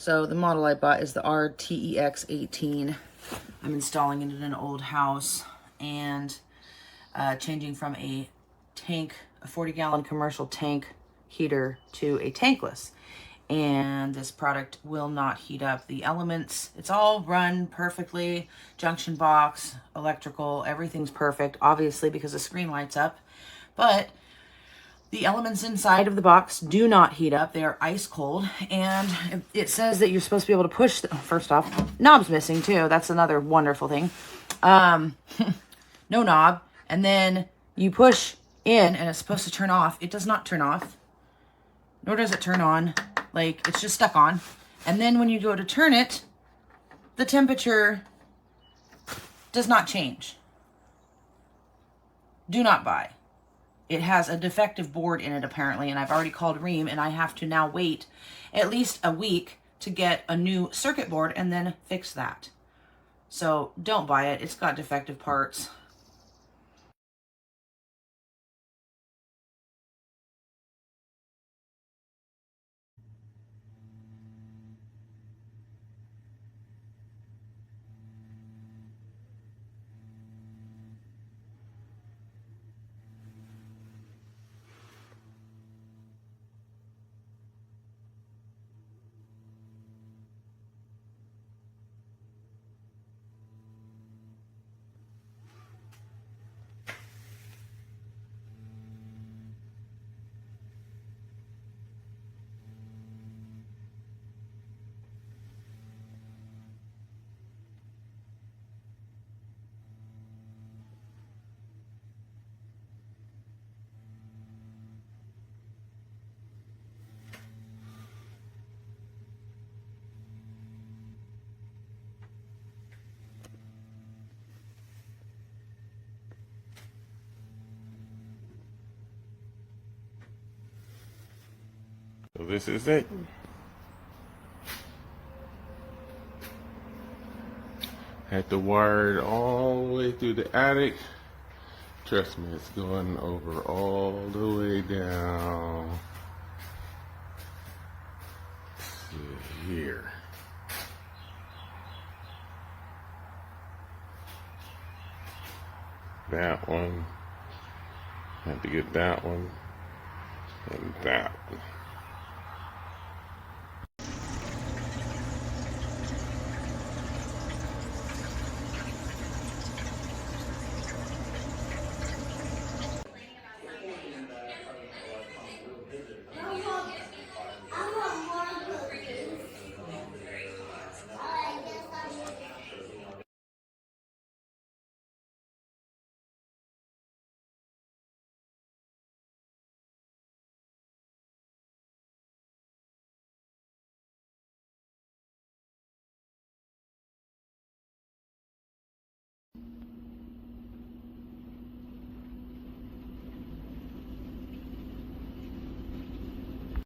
So the model I bought is the RTEX-18. I'm installing it in an old house and changing from a 40-gallon commercial tank heater to a tankless. And this product will not heat up the elements. It's all run perfectly. Junction box, electrical, everything's perfect, obviously, because the screen lights up. But the elements inside of the box do not heat up. They are ice cold. And it says that you're supposed to be able to push, first off, knob's missing too. That's another wonderful thing. No knob. And then you push in and it's supposed to turn off. It does not turn off, nor does it turn on. Like, it's just stuck on. And then when you go to turn it, the temperature does not change. Do not buy. It has a defective board in it, apparently, and I've already called Rheem, and I have to now wait at least a week to get a new circuit board and then fix that. So don't buy it. It's got defective parts. So this is it. Had to wire it all the way through the attic. Trust me, it's going over all the way down. Let's see here. That one. Had to get that one and that one.